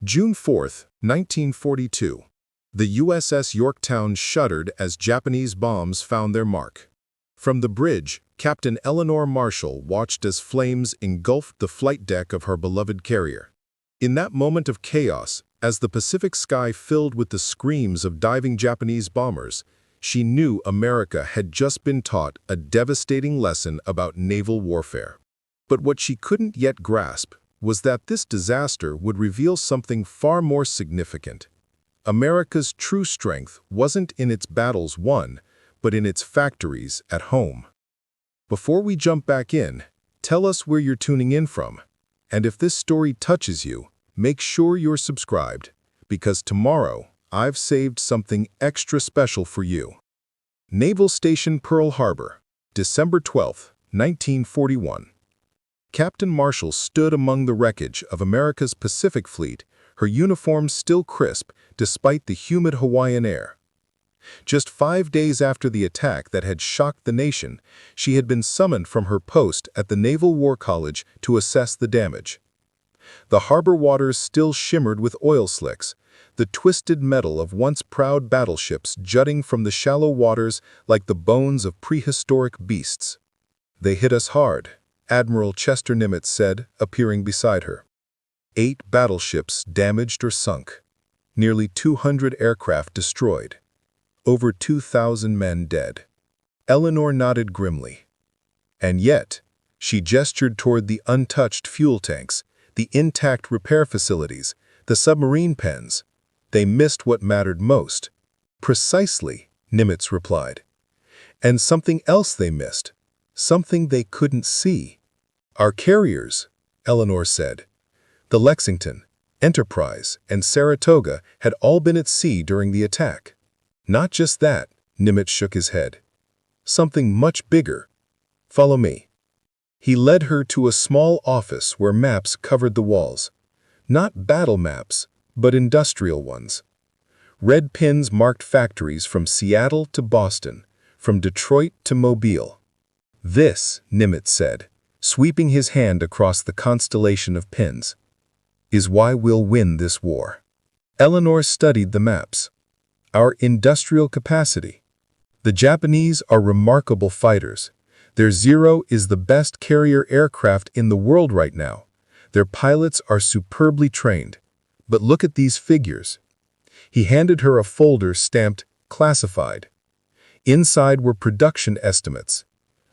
June 4, 1942. The USS Yorktown shuddered as Japanese bombs found their mark. From the bridge, Captain Eleanor Marshall watched as flames engulfed the flight deck of her beloved carrier. In that moment of chaos, as the Pacific sky filled with the screams of diving Japanese bombers, she knew America had just been taught a devastating lesson about naval warfare. But what she couldn't yet grasp was that this disaster would reveal something far more significant. America's true strength wasn't in its battles won, but in its factories at home. Before we jump back in, tell us where you're tuning in from. And if this story touches you, make sure you're subscribed, because tomorrow I've saved something extra special for you. Naval Station Pearl Harbor, December 12, 1941. Captain Marshall stood among the wreckage of America's Pacific Fleet, her uniform still crisp despite the humid Hawaiian air. Just 5 days after the attack that had shocked the nation, she had been summoned from her post at the Naval War College to assess the damage. The harbor waters still shimmered with oil slicks, the twisted metal of once proud battleships jutting from the shallow waters like the bones of prehistoric beasts. "They hit us hard," Admiral Chester Nimitz said, appearing beside her. 8 battleships damaged or sunk, nearly 200 aircraft destroyed, over 2,000 men dead. Eleanor nodded grimly. And yet, she gestured toward the untouched fuel tanks, the intact repair facilities, the submarine pens. They missed what mattered most. "Precisely," Nimitz replied. "And something else they missed, something they couldn't see." "Our carriers," Eleanor said. The Lexington, Enterprise, and Saratoga had all been at sea during the attack. "Not just that," Nimitz shook his head. "Something much bigger. Follow me." He led her to a small office where maps covered the walls. Not battle maps, but industrial ones. Red pins marked factories from Seattle to Boston, from Detroit to Mobile. "This," Nimitz said, sweeping his hand across the constellation of pins, "is why we'll win this war." Eleanor studied the maps. "Our industrial capacity. The Japanese are remarkable fighters. Their Zero is the best carrier aircraft in the world right now. Their pilots are superbly trained. But look at these figures." He handed her a folder stamped "Classified." Inside were production estimates.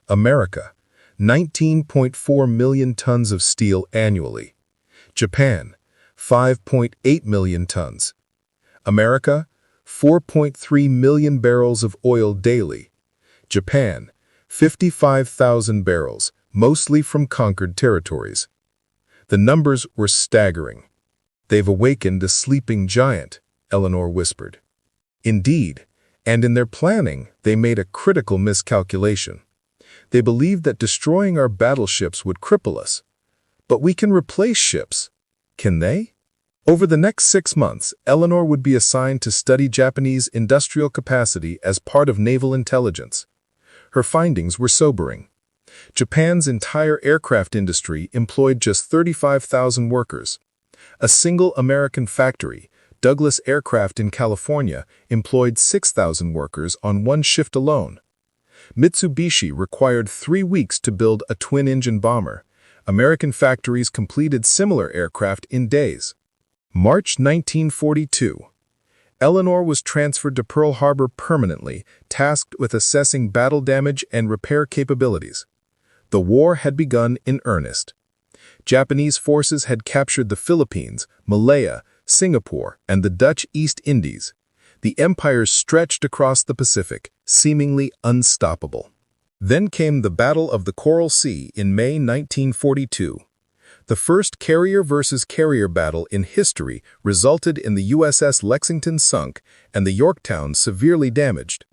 America, 19.4 million tons of steel annually. Japan, 5.8 million tons. America, 4.3 million barrels of oil daily. Japan, 55,000 barrels, mostly from conquered territories. The numbers were staggering. "They've awakened a sleeping giant," Eleanor whispered. "Indeed, and in their planning, they made a critical miscalculation. They believed that destroying our battleships would cripple us. But we can replace ships. Can they?" Over the next 6 months, Eleanor would be assigned to study Japanese industrial capacity as part of naval intelligence. Her findings were sobering. Japan's entire aircraft industry employed just 35,000 workers. A single American factory, Douglas Aircraft in California, employed 6,000 workers on one shift alone. Mitsubishi required 3 weeks to build a twin-engine bomber. American factories completed similar aircraft in days. March 1942. Eleanor was transferred to Pearl Harbor permanently, tasked with assessing battle damage and repair capabilities. The war had begun in earnest. Japanese forces had captured the Philippines, Malaya, Singapore, and the Dutch East Indies. The empires stretched across the Pacific, seemingly unstoppable. Then came the Battle of the Coral Sea in May 1942. The first carrier versus carrier battle in history resulted in the USS Lexington sunk and the Yorktown severely damaged.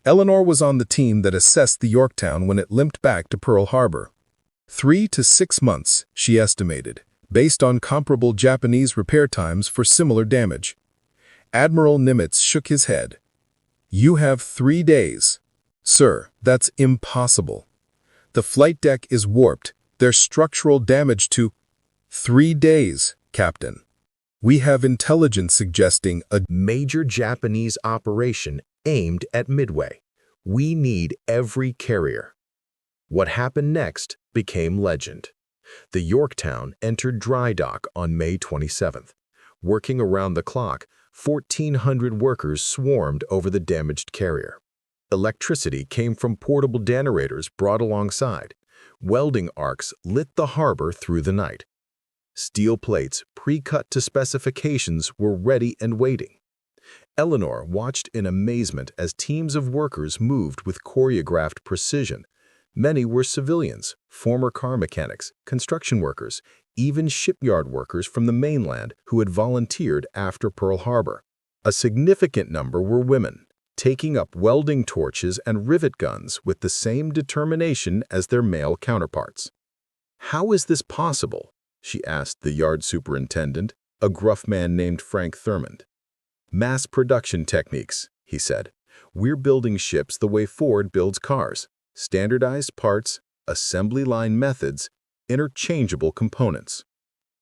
Eleanor was on the team that assessed the Yorktown when it limped back to Pearl Harbor. 3 to 6 months, she estimated, based on comparable Japanese repair times for similar damage. Admiral Nimitz shook his head. "You have 3 days. Sir, that's impossible. The flight deck is warped. There's structural damage to—" "3 days, Captain." We have intelligence suggesting a major Japanese operation aimed at Midway. We need every carrier. What happened next became legend. The Yorktown entered dry dock on May 27th. Working around the clock, 1,400 workers swarmed over the damaged carrier. Electricity came from portable generators brought alongside. Welding arcs lit the harbor through the night. Steel plates, pre-cut to specifications, were ready and waiting. Eleanor watched in amazement as teams of workers moved with choreographed precision. Many were civilians, former car mechanics, construction workers, even shipyard workers from the mainland who had volunteered after Pearl Harbor. A significant number were women, taking up welding torches and rivet guns with the same determination as their male counterparts. "How is this possible?" she asked the yard superintendent, a gruff man named Frank Thurmond. "Mass production techniques," he said. "We're building ships the way Ford builds cars. Standardized parts, assembly line methods, interchangeable components."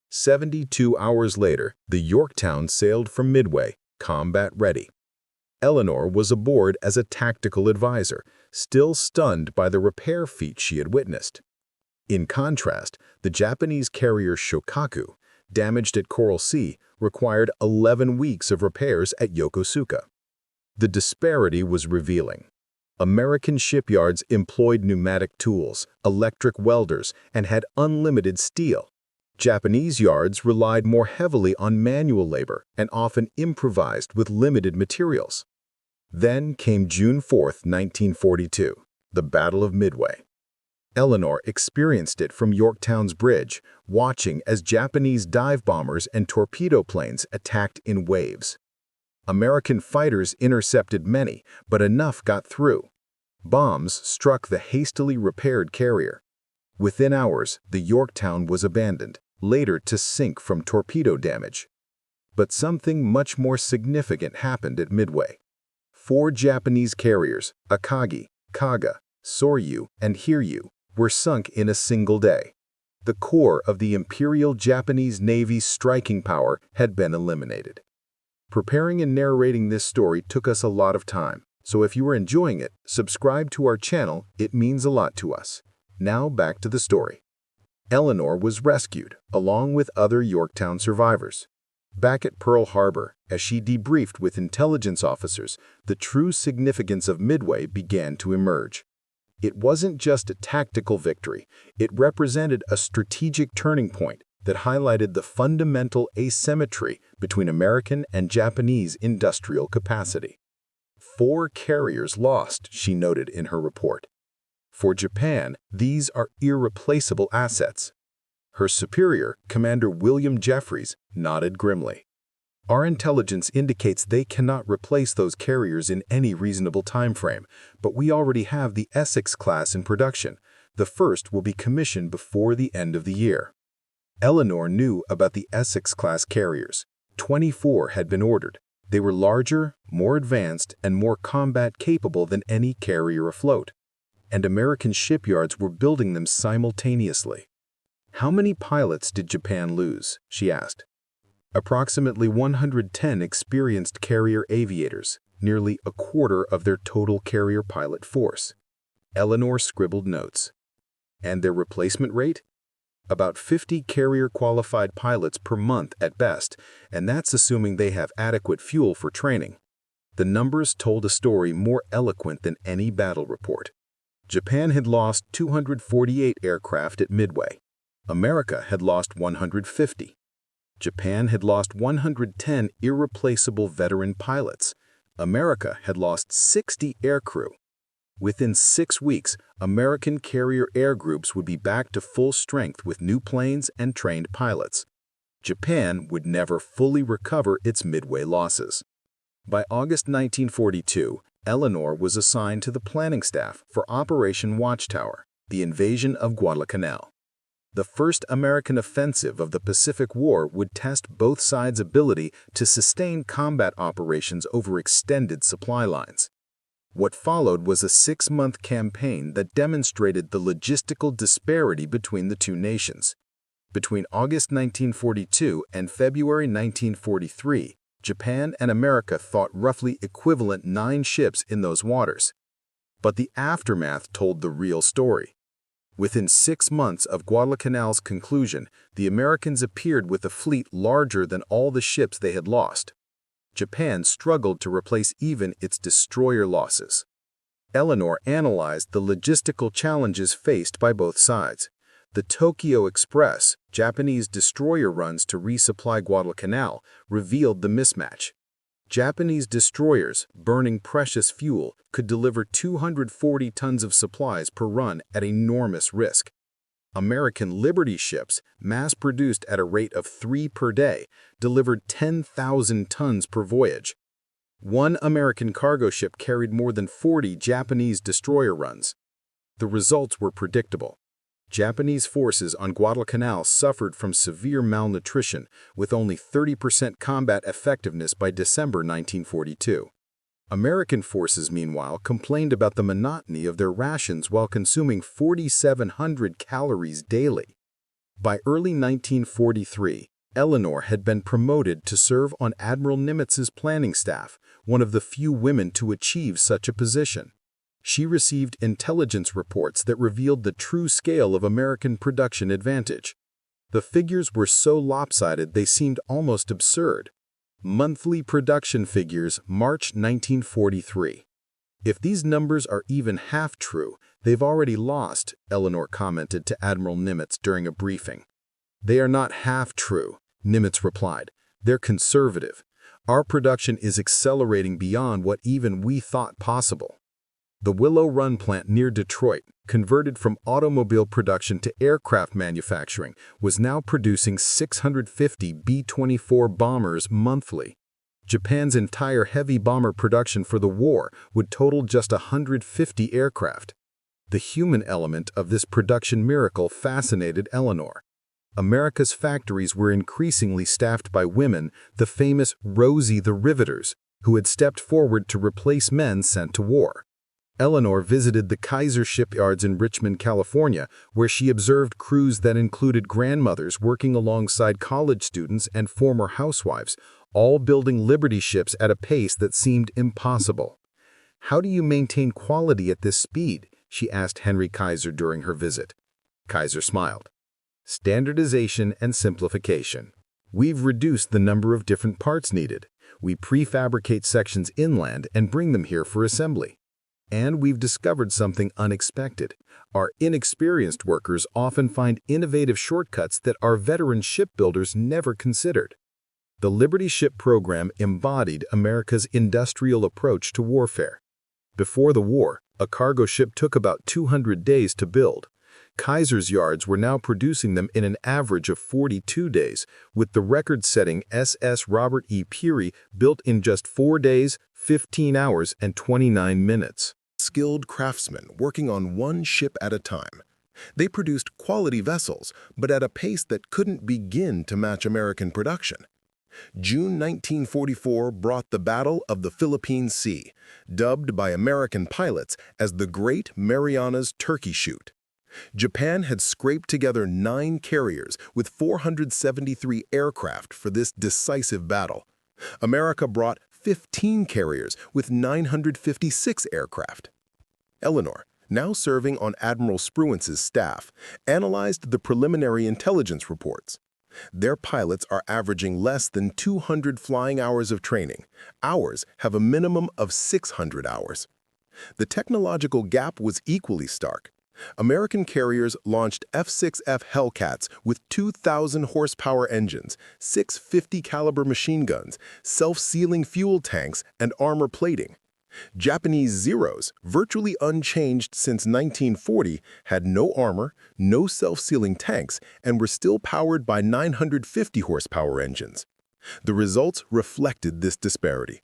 72 hours later, the Yorktown sailed from Midway, combat-ready. Eleanor was aboard as a tactical advisor, still stunned by the repair feat she had witnessed. In contrast, the Japanese carrier Shokaku, damaged at Coral Sea, required 11 weeks of repairs at Yokosuka. The disparity was revealing. American shipyards employed pneumatic tools, electric welders, and had unlimited steel. Japanese yards relied more heavily on manual labor and often improvised with limited materials. Then came June 4, 1942, the Battle of Midway. Eleanor experienced it from Yorktown's bridge, watching as Japanese dive bombers and torpedo planes attacked in waves. American fighters intercepted many, but enough got through. Bombs struck the hastily repaired carrier. Within hours, the Yorktown was abandoned, later to sink from torpedo damage. But something much more significant happened at Midway. 4 Japanese carriers, Akagi, Kaga, Soryu, and Hiryu, were sunk in a single day. The core of the Imperial Japanese Navy's striking power had been eliminated. Preparing and narrating this story took us a lot of time, so if you are enjoying it, subscribe to our channel. It means a lot to us. Now back to the story. Eleanor was rescued, along with other Yorktown survivors. Back at Pearl Harbor, as she debriefed with intelligence officers, the true significance of Midway began to emerge. It wasn't just a tactical victory, it represented a strategic turning point that highlighted the fundamental asymmetry between American and Japanese industrial capacity. 4 carriers lost, she noted in her report. For Japan, these are irreplaceable assets. Her superior, Commander William Jeffries, nodded grimly. "Our intelligence indicates they cannot replace those carriers in any reasonable time frame, but we already have the Essex class in production. The first will be commissioned before the end of the year." Eleanor knew about the Essex-class carriers. 24 had been ordered. They were larger, more advanced, and more combat-capable than any carrier afloat. And American shipyards were building them simultaneously. "How many pilots did Japan lose?" she asked. "Approximately 110 experienced carrier aviators, nearly a quarter of their total carrier pilot force." Eleanor scribbled notes. "And their replacement rate? About 50 carrier-qualified pilots per month at best, and that's assuming they have adequate fuel for training." The numbers told a story more eloquent than any battle report. Japan had lost 248 aircraft at Midway. America had lost 150. Japan had lost 110 irreplaceable veteran pilots. America had lost 60 aircrew. Within 6 weeks, American carrier air groups would be back to full strength with new planes and trained pilots. Japan would never fully recover its Midway losses. By August 1942, Eleanor was assigned to the planning staff for Operation Watchtower, the invasion of Guadalcanal. The first American offensive of the Pacific War would test both sides' ability to sustain combat operations over extended supply lines. What followed was a 6-month campaign that demonstrated the logistical disparity between the two nations. Between August 1942 and February 1943, Japan and America fought roughly equivalent 9 ships in those waters. But the aftermath told the real story. Within 6 months of Guadalcanal's conclusion, the Americans appeared with a fleet larger than all the ships they had lost. Japan struggled to replace even its destroyer losses. Eleanor analyzed the logistical challenges faced by both sides. The Tokyo Express, Japanese destroyer runs to resupply Guadalcanal, revealed the mismatch. Japanese destroyers, burning precious fuel, could deliver 240 tons of supplies per run at enormous risk. American Liberty ships, mass-produced at a rate of 3 per day, delivered 10,000 tons per voyage. One American cargo ship carried more than 40 Japanese destroyer runs. The results were predictable. Japanese forces on Guadalcanal suffered from severe malnutrition, with only 30% combat effectiveness by December 1942. American forces, meanwhile, complained about the monotony of their rations while consuming 4,700 calories daily. By early 1943, Eleanor had been promoted to serve on Admiral Nimitz's planning staff, one of the few women to achieve such a position. She received intelligence reports that revealed the true scale of American production advantage. The figures were so lopsided they seemed almost absurd. Monthly production figures, March 1943. "If these numbers are even half true, they've already lost," Eleanor commented to Admiral Nimitz during a briefing. "They are not half true," Nimitz replied. "They're conservative. Our production is accelerating beyond what even we thought possible." The Willow Run plant near Detroit, converted from automobile production to aircraft manufacturing, was now producing 650 B-24 bombers monthly. Japan's entire heavy bomber production for the war would total just 150 aircraft. The human element of this production miracle fascinated Eleanor. America's factories were increasingly staffed by women, the famous Rosie the Riveters, who had stepped forward to replace men sent to war. Eleanor visited the Kaiser shipyards in Richmond, California, where she observed crews that included grandmothers working alongside college students and former housewives, all building Liberty ships at a pace that seemed impossible. "How do you maintain quality at this speed?" she asked Henry Kaiser during her visit. Kaiser smiled. "Standardization and simplification. We've reduced the number of different parts needed. We prefabricate sections inland and bring them here for assembly. And we've discovered something unexpected. Our inexperienced workers often find innovative shortcuts that our veteran shipbuilders never considered." The Liberty ship program embodied America's industrial approach to warfare. Before the war, a cargo ship took about 200 days to build. Kaiser's yards were now producing them in an average of 42 days, with the record-setting SS Robert E. Peary built in just 4 days, 15 hours, and 29 minutes. Skilled craftsmen working on one ship at a time. They produced quality vessels, but at a pace that couldn't begin to match American production. June 1944 brought the Battle of the Philippine Sea, dubbed by American pilots as the Great Marianas Turkey Shoot. Japan had scraped together 9 carriers with 473 aircraft for this decisive battle. America brought 15 carriers with 956 aircraft. Eleanor, now serving on Admiral Spruance's staff, analyzed the preliminary intelligence reports. Their pilots are averaging less than 200 flying hours of training. Ours have a minimum of 600 hours. The technological gap was equally stark. American carriers launched F-6F Hellcats with 2,000 horsepower engines, 650 caliber machine guns, self-sealing fuel tanks, and armor plating. Japanese Zeros, virtually unchanged since 1940, had no armor, no self-sealing tanks, and were still powered by 950 horsepower engines. The results reflected this disparity.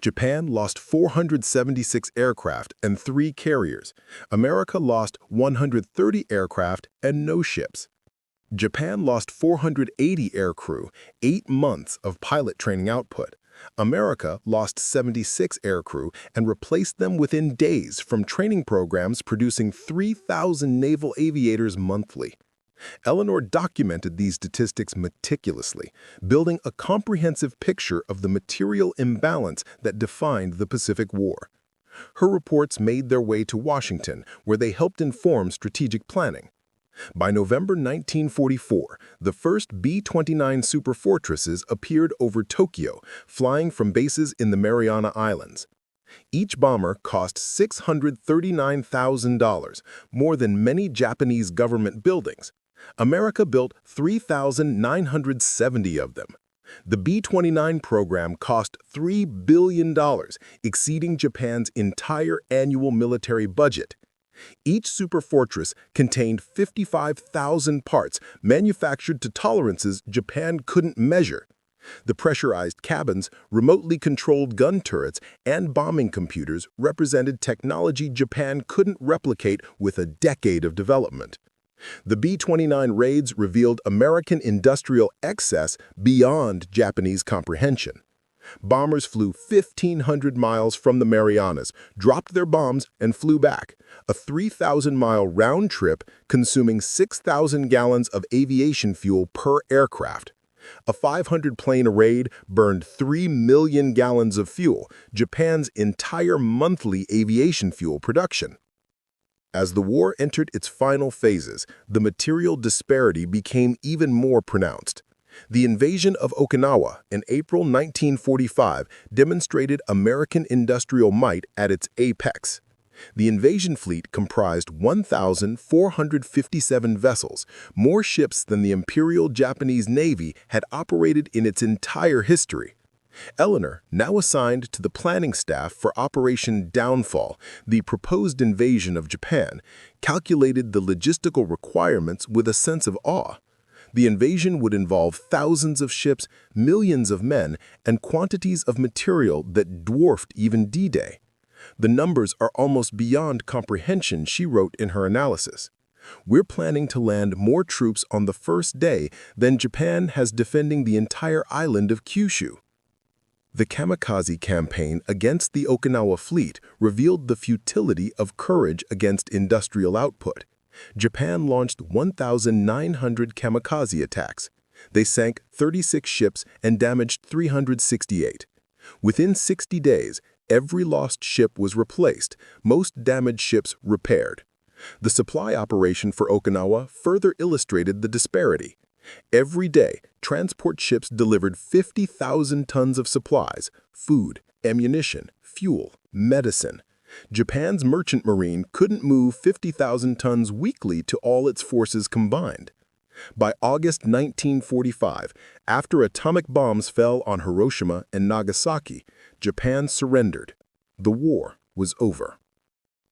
Japan lost 476 aircraft and 3 carriers. America lost 130 aircraft and no ships. Japan lost 480 aircrew, 8 months of pilot training output. America lost 76 aircrew and replaced them within days from training programs producing 3,000 naval aviators monthly. Eleanor documented these statistics meticulously, building a comprehensive picture of the material imbalance that defined the Pacific War. Her reports made their way to Washington, where they helped inform strategic planning. By November 1944, the first B-29 superfortresses appeared over Tokyo, flying from bases in the Mariana Islands. Each bomber cost $639,000, more than many Japanese government buildings. America built 3,970 of them. The B-29 program cost $3 billion, exceeding Japan's entire annual military budget. Each superfortress contained 55,000 parts manufactured to tolerances Japan couldn't measure. The pressurized cabins, remotely controlled gun turrets, and bombing computers represented technology Japan couldn't replicate with a decade of development. The B-29 raids revealed American industrial excess beyond Japanese comprehension. Bombers flew 1,500 miles from the Marianas, dropped their bombs, and flew back, a 3,000-mile round trip consuming 6,000 gallons of aviation fuel per aircraft. A 500-plane raid burned 3 million gallons of fuel, Japan's entire monthly aviation fuel production. As the war entered its final phases, the material disparity became even more pronounced. The invasion of Okinawa in April 1945 demonstrated American industrial might at its apex. The invasion fleet comprised 1,457 vessels, more ships than the Imperial Japanese Navy had operated in its entire history. Eleanor, now assigned to the planning staff for Operation Downfall, the proposed invasion of Japan, calculated the logistical requirements with a sense of awe. The invasion would involve thousands of ships, millions of men, and quantities of material that dwarfed even D-Day. The numbers are almost beyond comprehension, she wrote in her analysis. We're planning to land more troops on the first day than Japan has defending the entire island of Kyushu. The kamikaze campaign against the Okinawa fleet revealed the futility of courage against industrial output. Japan launched 1,900 kamikaze attacks. They sank 36 ships and damaged 368. Within 60 days, every lost ship was replaced, most damaged ships repaired. The supply operation for Okinawa further illustrated the disparity. Every day, transport ships delivered 50,000 tons of supplies, food, ammunition, fuel, medicine. Japan's merchant marine couldn't move 50,000 tons weekly to all its forces combined. By August 1945, after atomic bombs fell on Hiroshima and Nagasaki, Japan surrendered. The war was over.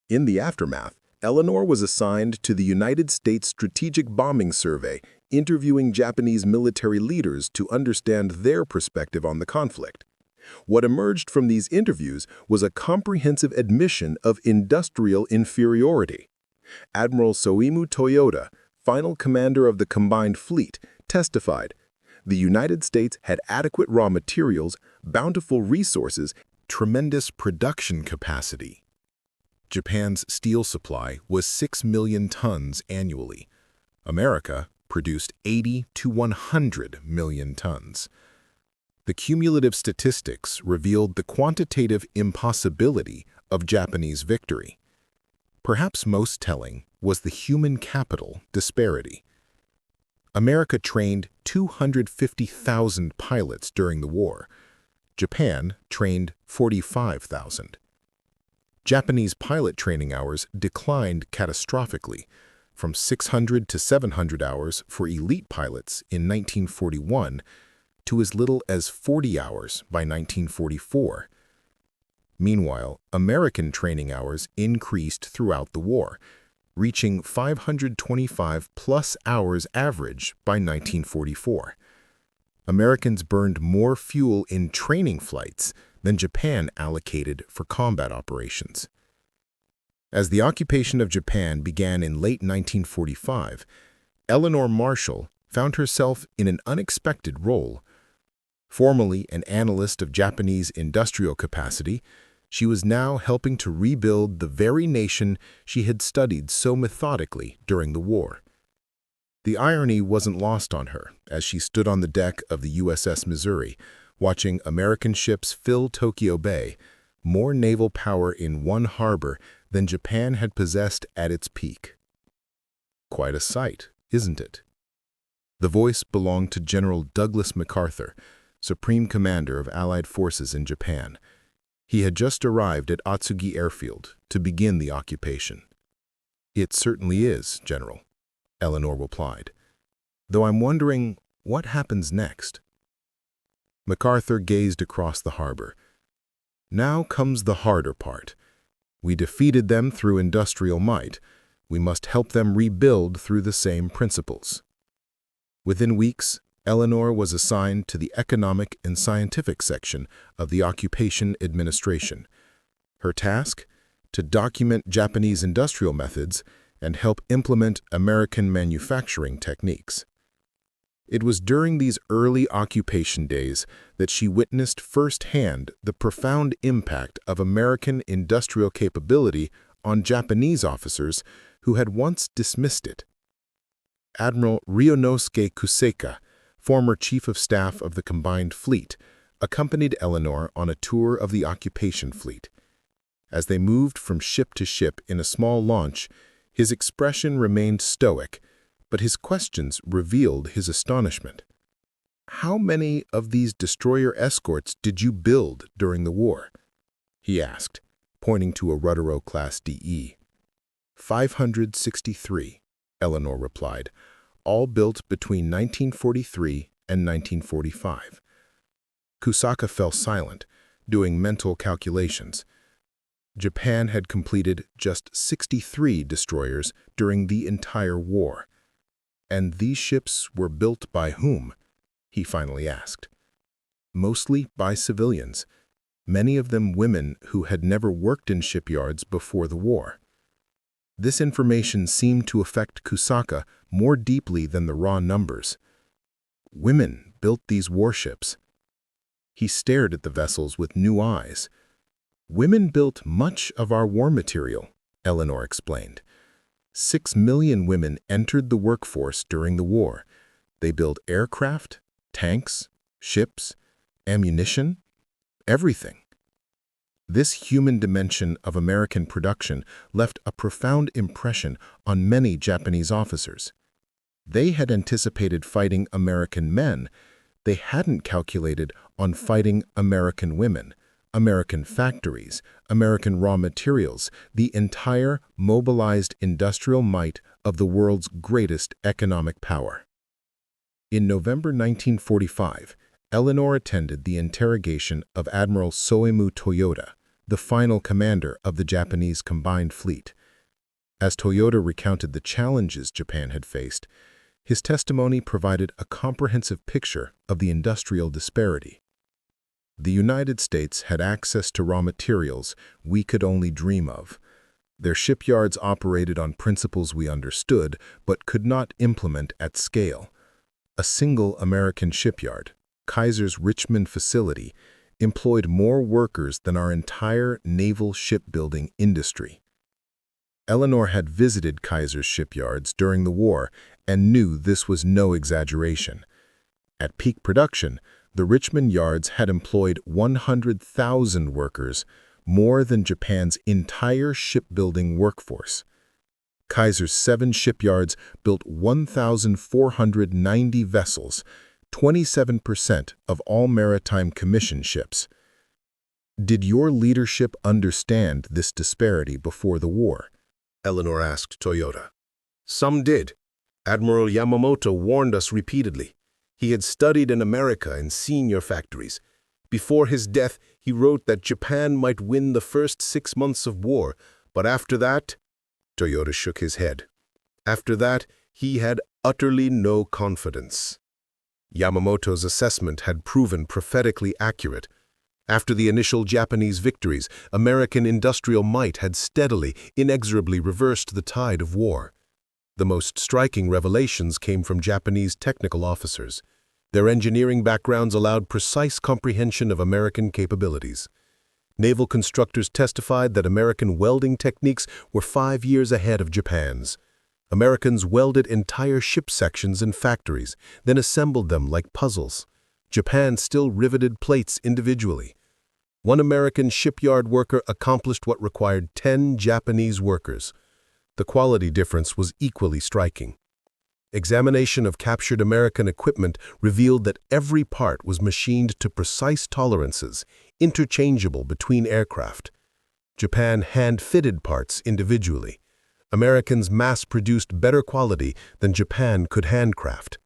In the aftermath, Eleanor was assigned to the United States Strategic Bombing Survey, interviewing Japanese military leaders to understand their perspective on the conflict. What emerged from these interviews was a comprehensive admission of industrial inferiority. Admiral Soimu Toyoda, final commander of the combined fleet, testified, "The United States had adequate raw materials, bountiful resources, tremendous production capacity. Japan's steel supply was 6 million tons annually. America produced 80 to 100 million tons. The cumulative statistics revealed the quantitative impossibility of Japanese victory. Perhaps most telling was the human capital disparity. America trained 250,000 pilots during the war. Japan trained 45,000. Japanese pilot training hours declined catastrophically, from 600 to 700 hours for elite pilots in 1941 to as little as 40 hours by 1944. Meanwhile, American training hours increased throughout the war, reaching 525-plus hours average by 1944. Americans burned more fuel in training flights than Japan allocated for combat operations. As the occupation of Japan began in late 1945, Eleanor Marshall found herself in an unexpected role. Formerly an analyst of Japanese industrial capacity, she was now helping to rebuild the very nation she had studied so methodically during the war. The irony wasn't lost on her as she stood on the deck of the USS Missouri, watching American ships fill Tokyo Bay, more naval power in one harbor than Japan had possessed at its peak. Quite a sight, isn't it? The voice belonged to General Douglas MacArthur, Supreme Commander of Allied forces in Japan. He had just arrived at Atsugi Airfield to begin the occupation. "It certainly is, General," Eleanor replied, "though I'm wondering what happens next." MacArthur gazed across the harbor. "Now comes the harder part. We defeated them through industrial might. We must help them rebuild through the same principles." Within weeks, Eleanor was assigned to the Economic and Scientific section of the Occupation Administration. Her task? To document Japanese industrial methods and help implement American manufacturing techniques. It was during these early occupation days that she witnessed firsthand the profound impact of American industrial capability on Japanese officers who had once dismissed it. Admiral Ryunosuke Kuseka, former Chief of Staff of the Combined Fleet, accompanied Eleanor on a tour of the occupation fleet. As they moved from ship to ship in a small launch, his expression remained stoic, but his questions revealed his astonishment. "How many of these destroyer escorts did you build during the war?" he asked, pointing to a Ruddero-class DE. 563, Eleanor replied, all built between 1943 and 1945. Kusaka fell silent, doing mental calculations. Japan had completed just 63 destroyers during the entire war. And these ships were built by whom? He finally asked. Mostly by civilians, many of them women who had never worked in shipyards before the war. This information seemed to affect Kusaka more deeply than the raw numbers. Women built these warships. He stared at the vessels with new eyes. "Women built much of our war material," Eleanor explained. 6 million women entered the workforce during the war. They built aircraft, tanks, ships, ammunition, everything. This human dimension of American production left a profound impression on many Japanese officers. They had anticipated fighting American men. They hadn't calculated on fighting American women, American factories, American raw materials, the entire mobilized industrial might of the world's greatest economic power. In November 1945, Eleanor attended the interrogation of Admiral Soemu Toyoda, the final commander of the Japanese Combined Fleet. As Toyoda recounted the challenges Japan had faced, his testimony provided a comprehensive picture of the industrial disparity. The United States had access to raw materials we could only dream of. Their shipyards operated on principles we understood but could not implement at scale. A single American shipyard, Kaiser's Richmond facility, employed more workers than our entire naval shipbuilding industry. Eleanor had visited Kaiser's shipyards during the war and knew this was no exaggeration. At peak production, the Richmond yards had employed 100,000 workers, more than Japan's entire shipbuilding workforce. Kaiser's 7 shipyards built 1,490 vessels, 27% of all maritime commission ships. Did your leadership understand this disparity before the war? Eleanor asked Toyoda. Some did. Admiral Yamamoto warned us repeatedly. He had studied in America and seen your factories. Before his death, he wrote that Japan might win the first 6 months of war, but after that, Toyoda shook his head. After that, he had utterly no confidence. Yamamoto's assessment had proven prophetically accurate. After the initial Japanese victories, American industrial might had steadily, inexorably reversed the tide of war. The most striking revelations came from Japanese technical officers. Their engineering backgrounds allowed precise comprehension of American capabilities. Naval constructors testified that American welding techniques were 5 years ahead of Japan's. Americans welded entire ship sections in factories, then assembled them like puzzles. Japan still riveted plates individually. One American shipyard worker accomplished what required 10 Japanese workers. The quality difference was equally striking. Examination of captured American equipment revealed that every part was machined to precise tolerances, interchangeable between aircraft. Japan hand-fitted parts individually. Americans mass-produced better quality than Japan could handcraft.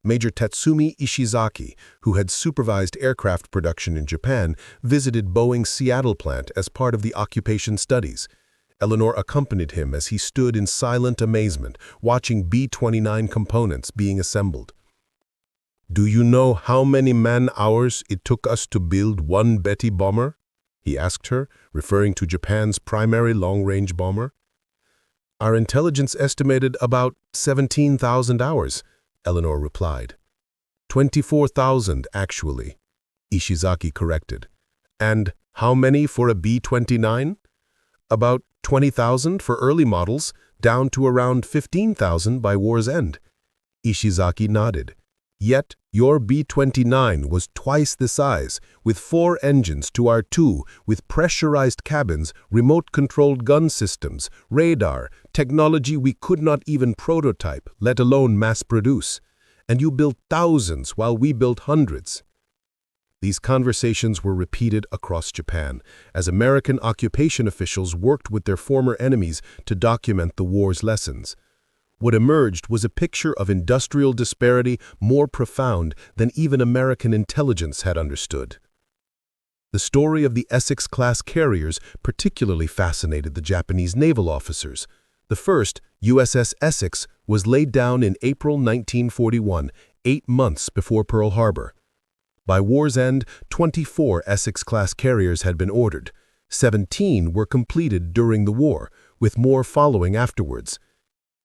Major Tatsumi Ishizaki, who had supervised aircraft production in Japan, visited Boeing's Seattle plant as part of the occupation studies. Eleanor accompanied him as he stood in silent amazement, watching B-29 components being assembled. "Do you know how many man-hours it took us to build one Betty bomber?" he asked her, referring to Japan's primary long-range bomber. "Our intelligence estimated about 17,000 hours, Eleanor replied. 24,000, actually, Ishizaki corrected. "And how many for a B-29? About 20,000 for early models, down to around 15,000 by war's end." Ishizaki nodded. "Yet your B-29 was twice the size, with 4 engines to our 2, with pressurized cabins, remote-controlled gun systems, radar, technology we could not even prototype, let alone mass-produce. And you built thousands while we built hundreds." These conversations were repeated across Japan, as American occupation officials worked with their former enemies to document the war's lessons. What emerged was a picture of industrial disparity more profound than even American intelligence had understood. The story of the Essex-class carriers particularly fascinated the Japanese naval officers. The first, USS Essex, was laid down in April 1941, 8 months before Pearl Harbor. By war's end, 24 Essex-class carriers had been ordered. 17 were completed during the war, with more following afterwards.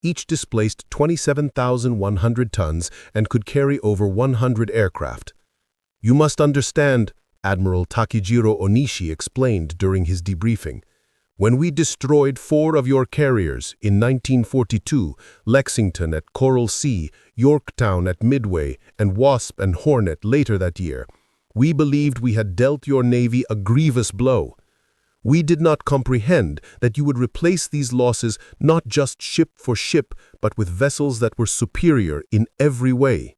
Each displaced 27,100 tons and could carry over 100 aircraft. "You must understand," Admiral Takejiro Onishi explained during his debriefing, "when we destroyed 4 of your carriers in 1942, Lexington at Coral Sea, Yorktown at Midway, and Wasp and Hornet later that year, we believed we had dealt your Navy a grievous blow. We did not comprehend that you would replace these losses not just ship for ship, but with vessels that were superior in every way."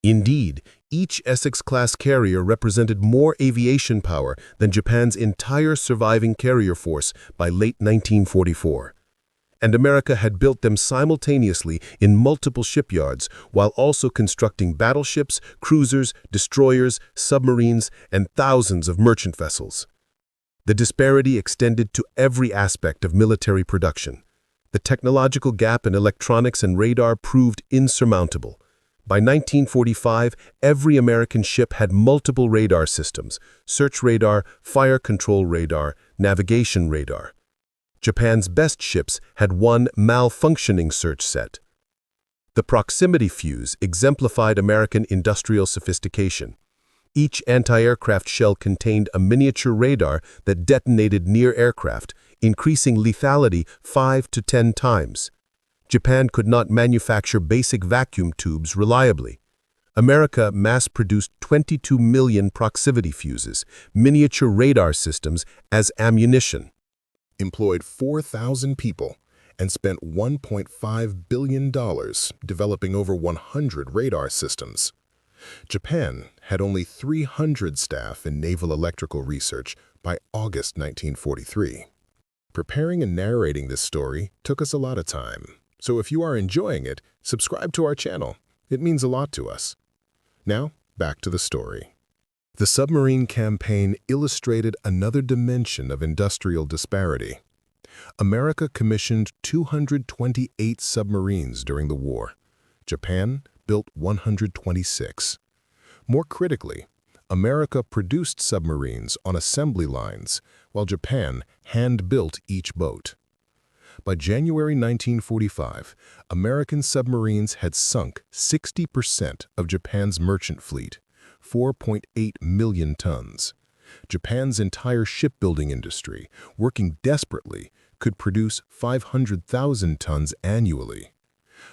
Indeed, each Essex-class carrier represented more aviation power than Japan's entire surviving carrier force by late 1944. And America had built them simultaneously in multiple shipyards, while also constructing battleships, cruisers, destroyers, submarines, and thousands of merchant vessels. The disparity extended to every aspect of military production. The technological gap in electronics and radar proved insurmountable. By 1945, every American ship had multiple radar systems: search radar, fire control radar, navigation radar. Japan's best ships had one malfunctioning search set. The proximity fuse exemplified American industrial sophistication. Each anti-aircraft shell contained a miniature radar that detonated near aircraft, increasing lethality 5 to 10 times. Japan could not manufacture basic vacuum tubes reliably. America mass-produced 22 million proximity fuses, miniature radar systems, as ammunition. Employed 4,000 people and spent $1.5 billion developing over 100 radar systems. Japan had only 300 staff in naval electrical research by August 1943. Preparing and narrating this story took us a lot of time, so if you are enjoying it, subscribe to our channel. It means a lot to us. Now, back to the story. The submarine campaign illustrated another dimension of industrial disparity. America commissioned 228 submarines during the war. Japan built 126. More critically, America produced submarines on assembly lines, while Japan hand-built each boat. By January 1945, American submarines had sunk 60% of Japan's merchant fleet, 4.8 million tons. Japan's entire shipbuilding industry, working desperately, could produce 500,000 tons annually.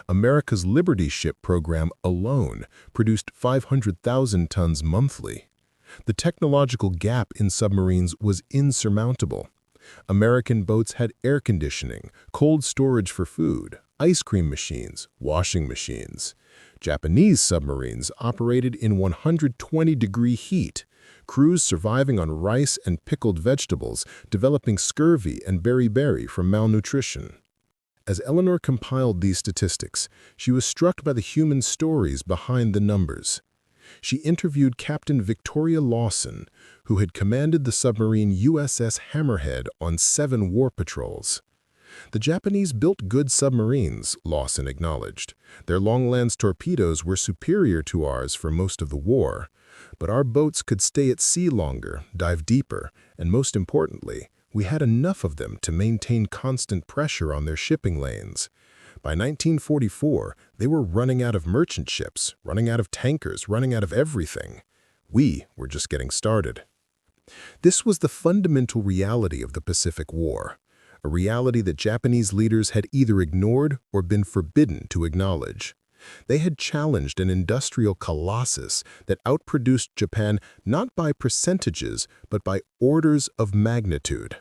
America's Liberty ship program alone produced 500,000 tons monthly. The technological gap in submarines was insurmountable. American boats had air conditioning, cold storage for food, ice cream machines, washing machines. Japanese submarines operated in 120-degree heat, crews surviving on rice and pickled vegetables, developing scurvy and beriberi from malnutrition. As Eleanor compiled these statistics, she was struck by the human stories behind the numbers. She interviewed Captain Victoria Lawson, who had commanded the submarine USS Hammerhead on 7 war patrols. The Japanese built good submarines, Lawson acknowledged. Their long-lance torpedoes were superior to ours for most of the war, but our boats could stay at sea longer, dive deeper, and most importantly, we had enough of them to maintain constant pressure on their shipping lanes. By 1944, they were running out of merchant ships, running out of tankers, running out of everything. We were just getting started. This was the fundamental reality of the Pacific War, a reality that Japanese leaders had either ignored or been forbidden to acknowledge. They had challenged an industrial colossus that outproduced Japan not by percentages, but by orders of magnitude.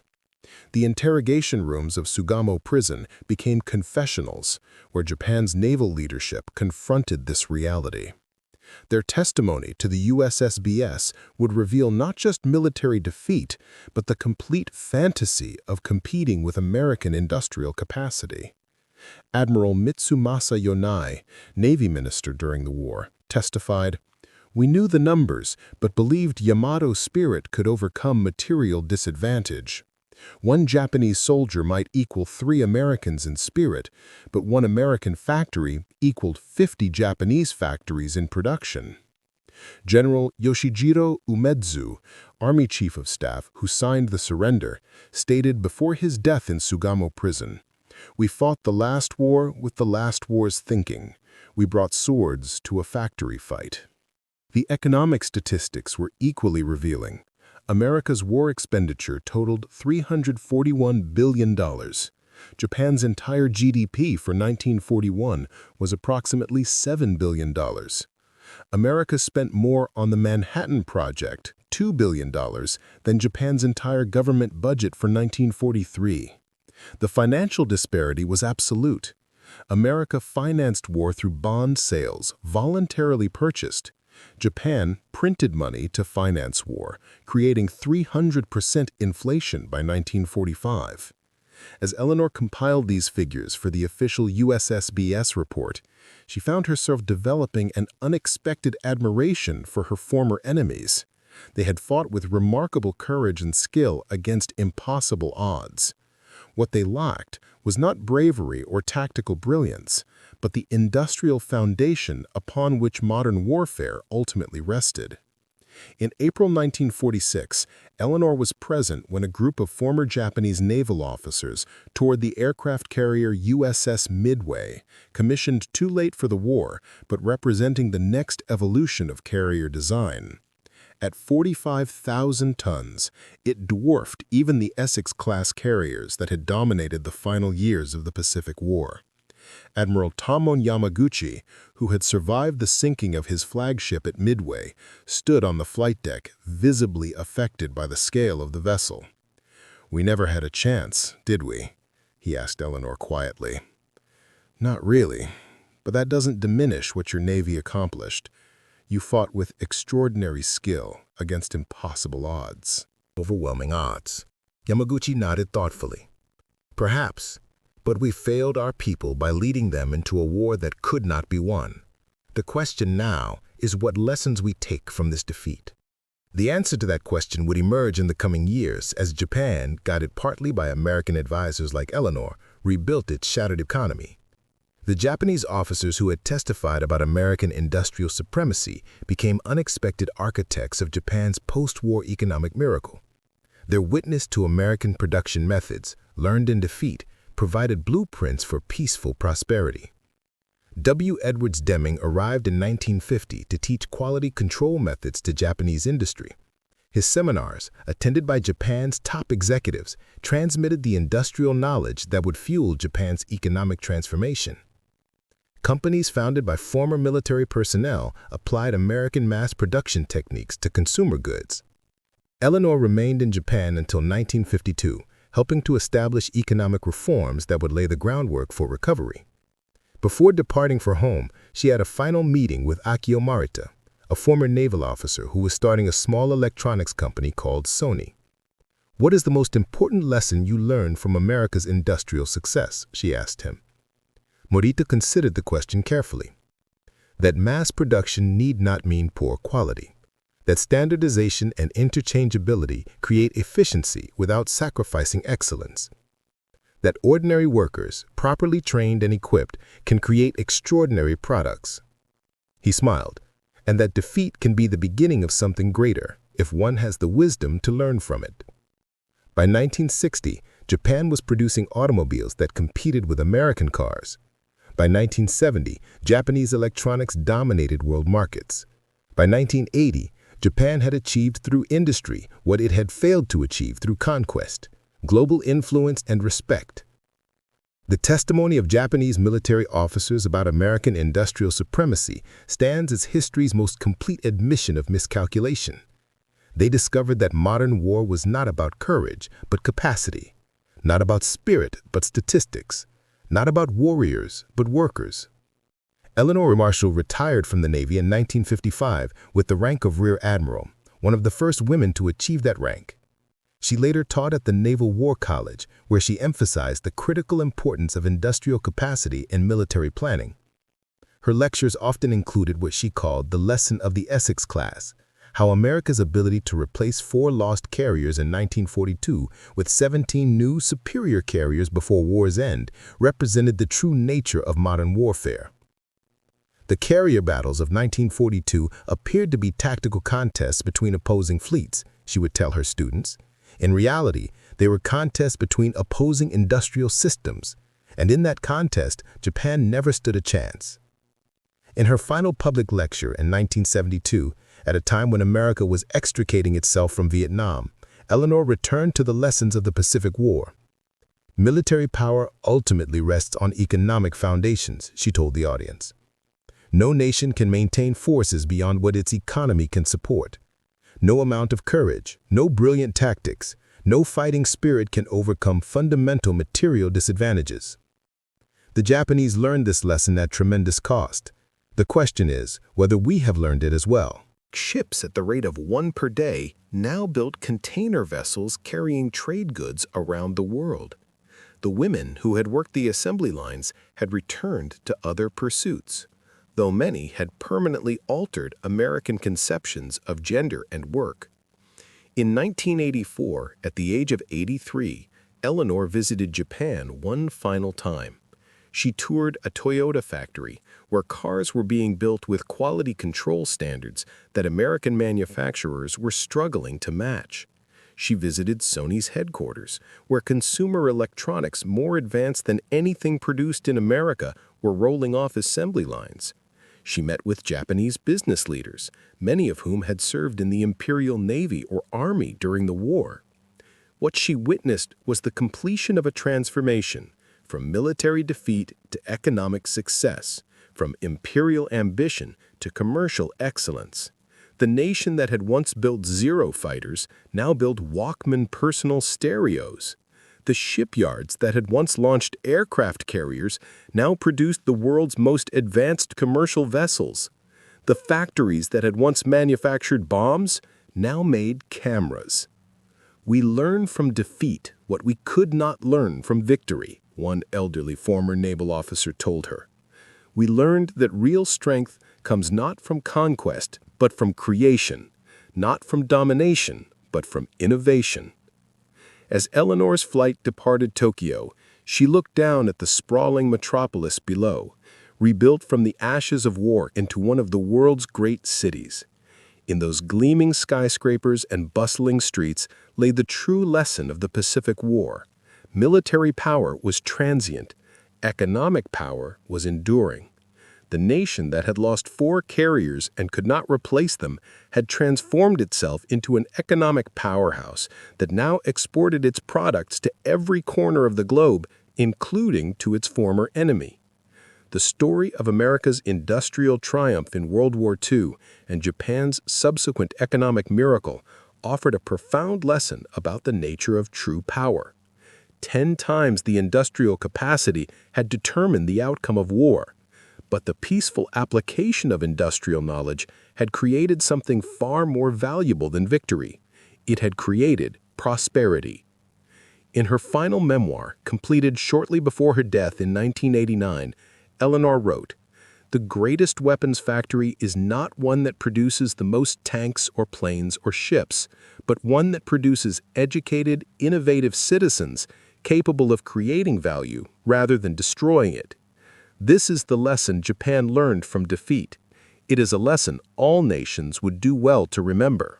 The interrogation rooms of Sugamo Prison became confessionals, where Japan's naval leadership confronted this reality. Their testimony to the USSBS would reveal not just military defeat, but the complete fantasy of competing with American industrial capacity. Admiral Mitsumasa Yonai, Navy minister during the war, testified, "We knew the numbers, but believed Yamato's spirit could overcome material disadvantage. One Japanese soldier might equal 3 Americans in spirit, but one American factory equaled 50 Japanese factories in production." General Yoshijiro Umedzu, Army Chief of Staff who signed the surrender, stated before his death in Sugamo Prison, "We fought the last war with the last war's thinking. We brought swords to a factory fight." The economic statistics were equally revealing. America's war expenditure totaled $341 billion. Japan's entire GDP for 1941 was approximately $7 billion. America spent more on the Manhattan Project, $2 billion, than Japan's entire government budget for 1943. The financial disparity was absolute. America financed war through bond sales, voluntarily purchased. Japan printed money to finance war, creating 300% inflation by 1945. As Eleanor compiled these figures for the official USSBS report, she found herself developing an unexpected admiration for her former enemies. They had fought with remarkable courage and skill against impossible odds. What they lacked was not bravery or tactical brilliance, but the industrial foundation upon which modern warfare ultimately rested. In April 1946, Eleanor was present when a group of former Japanese naval officers toured the aircraft carrier USS Midway, commissioned too late for the war, but representing the next evolution of carrier design. At 45,000 tons, it dwarfed even the Essex-class carriers that had dominated the final years of the Pacific War. Admiral Tamon Yamaguchi, who had survived the sinking of his flagship at Midway, stood on the flight deck, visibly affected by the scale of the vessel. "We never had a chance, did we?" he asked Eleanor quietly. "Not really, but that doesn't diminish what your Navy accomplished. You fought with extraordinary skill against impossible odds." Overwhelming odds. Yamaguchi nodded thoughtfully. "Perhaps, but we failed our people by leading them into a war that could not be won. The question now is what lessons we take from this defeat." The answer to that question would emerge in the coming years as Japan, guided partly by American advisors like Eleanor, rebuilt its shattered economy. The Japanese officers who had testified about American industrial supremacy became unexpected architects of Japan's post-war economic miracle. Their witness to American production methods, learned in defeat, provided blueprints for peaceful prosperity. W. Edwards Deming arrived in 1950 to teach quality control methods to Japanese industry. His seminars, attended by Japan's top executives, transmitted the industrial knowledge that would fuel Japan's economic transformation. Companies founded by former military personnel applied American mass production techniques to consumer goods. Eleanor remained in Japan until 1952, helping to establish economic reforms that would lay the groundwork for recovery. Before departing for home, she had a final meeting with Akio Marita, a former naval officer who was starting a small electronics company called Sony. "What is the most important lesson you learned from America's industrial success?" she asked him. Morita considered the question carefully. That mass production need not mean poor quality. That standardization and interchangeability create efficiency without sacrificing excellence. That ordinary workers, properly trained and equipped, can create extraordinary products. He smiled, and that defeat can be the beginning of something greater if one has the wisdom to learn from it. By 1960, Japan was producing automobiles that competed with American cars. By 1970, Japanese electronics dominated world markets. By 1980, Japan had achieved through industry what it had failed to achieve through conquest: global influence and respect. The testimony of Japanese military officers about American industrial supremacy stands as history's most complete admission of miscalculation. They discovered that modern war was not about courage, but capacity, not about spirit, but statistics, not about warriors, but workers. Eleanor Marshall retired from the Navy in 1955 with the rank of Rear Admiral, one of the first women to achieve that rank. She later taught at the Naval War College, where she emphasized the critical importance of industrial capacity in military planning. Her lectures often included what she called the lesson of the Essex class, how America's ability to replace 4 lost carriers in 1942 with 17 new superior carriers before war's end represented the true nature of modern warfare. The carrier battles of 1942 appeared to be tactical contests between opposing fleets, she would tell her students. In reality, they were contests between opposing industrial systems, and in that contest, Japan never stood a chance. In her final public lecture in 1972, at a time when America was extricating itself from Vietnam, Eleanor returned to the lessons of the Pacific War. Military power ultimately rests on economic foundations, she told the audience. No nation can maintain forces beyond what its economy can support. No amount of courage, no brilliant tactics, no fighting spirit can overcome fundamental material disadvantages. The Japanese learned this lesson at tremendous cost. The question is whether we have learned it as well. Ships at the rate of 1 per day now built container vessels carrying trade goods around the world. The women who had worked the assembly lines had returned to other pursuits, though many had permanently altered American conceptions of gender and work. In 1984, at the age of 83, Eleanor visited Japan one final time. She toured a Toyota factory where cars were being built with quality control standards that American manufacturers were struggling to match. She visited Sony's headquarters, where consumer electronics more advanced than anything produced in America were rolling off assembly lines. She met with Japanese business leaders, many of whom had served in the Imperial Navy or Army during the war. What she witnessed was the completion of a transformation from military defeat to economic success, from imperial ambition to commercial excellence. The nation that had once built Zero fighters now built Walkman personal stereos. The shipyards that had once launched aircraft carriers now produced the world's most advanced commercial vessels. The factories that had once manufactured bombs now made cameras. We learn from defeat what we could not learn from victory, one elderly former naval officer told her. We learned that real strength comes not from conquest, but from creation, not from domination, but from innovation. As Eleanor's flight departed Tokyo, she looked down at the sprawling metropolis below, rebuilt from the ashes of war into one of the world's great cities. In those gleaming skyscrapers and bustling streets lay the true lesson of the Pacific War. Military power was transient. Economic power was enduring. The nation that had lost 4 carriers and could not replace them had transformed itself into an economic powerhouse that now exported its products to every corner of the globe, including to its former enemy. The story of America's industrial triumph in World War II and Japan's subsequent economic miracle offered a profound lesson about the nature of true power. 10 times the industrial capacity had determined the outcome of war, but the peaceful application of industrial knowledge had created something far more valuable than victory. It had created prosperity. In her final memoir, completed shortly before her death in 1989, Eleanor wrote, "The greatest weapons factory is not one that produces the most tanks or planes or ships, but one that produces educated, innovative citizens capable of creating value rather than destroying it." This is the lesson Japan learned from defeat. It is a lesson all nations would do well to remember.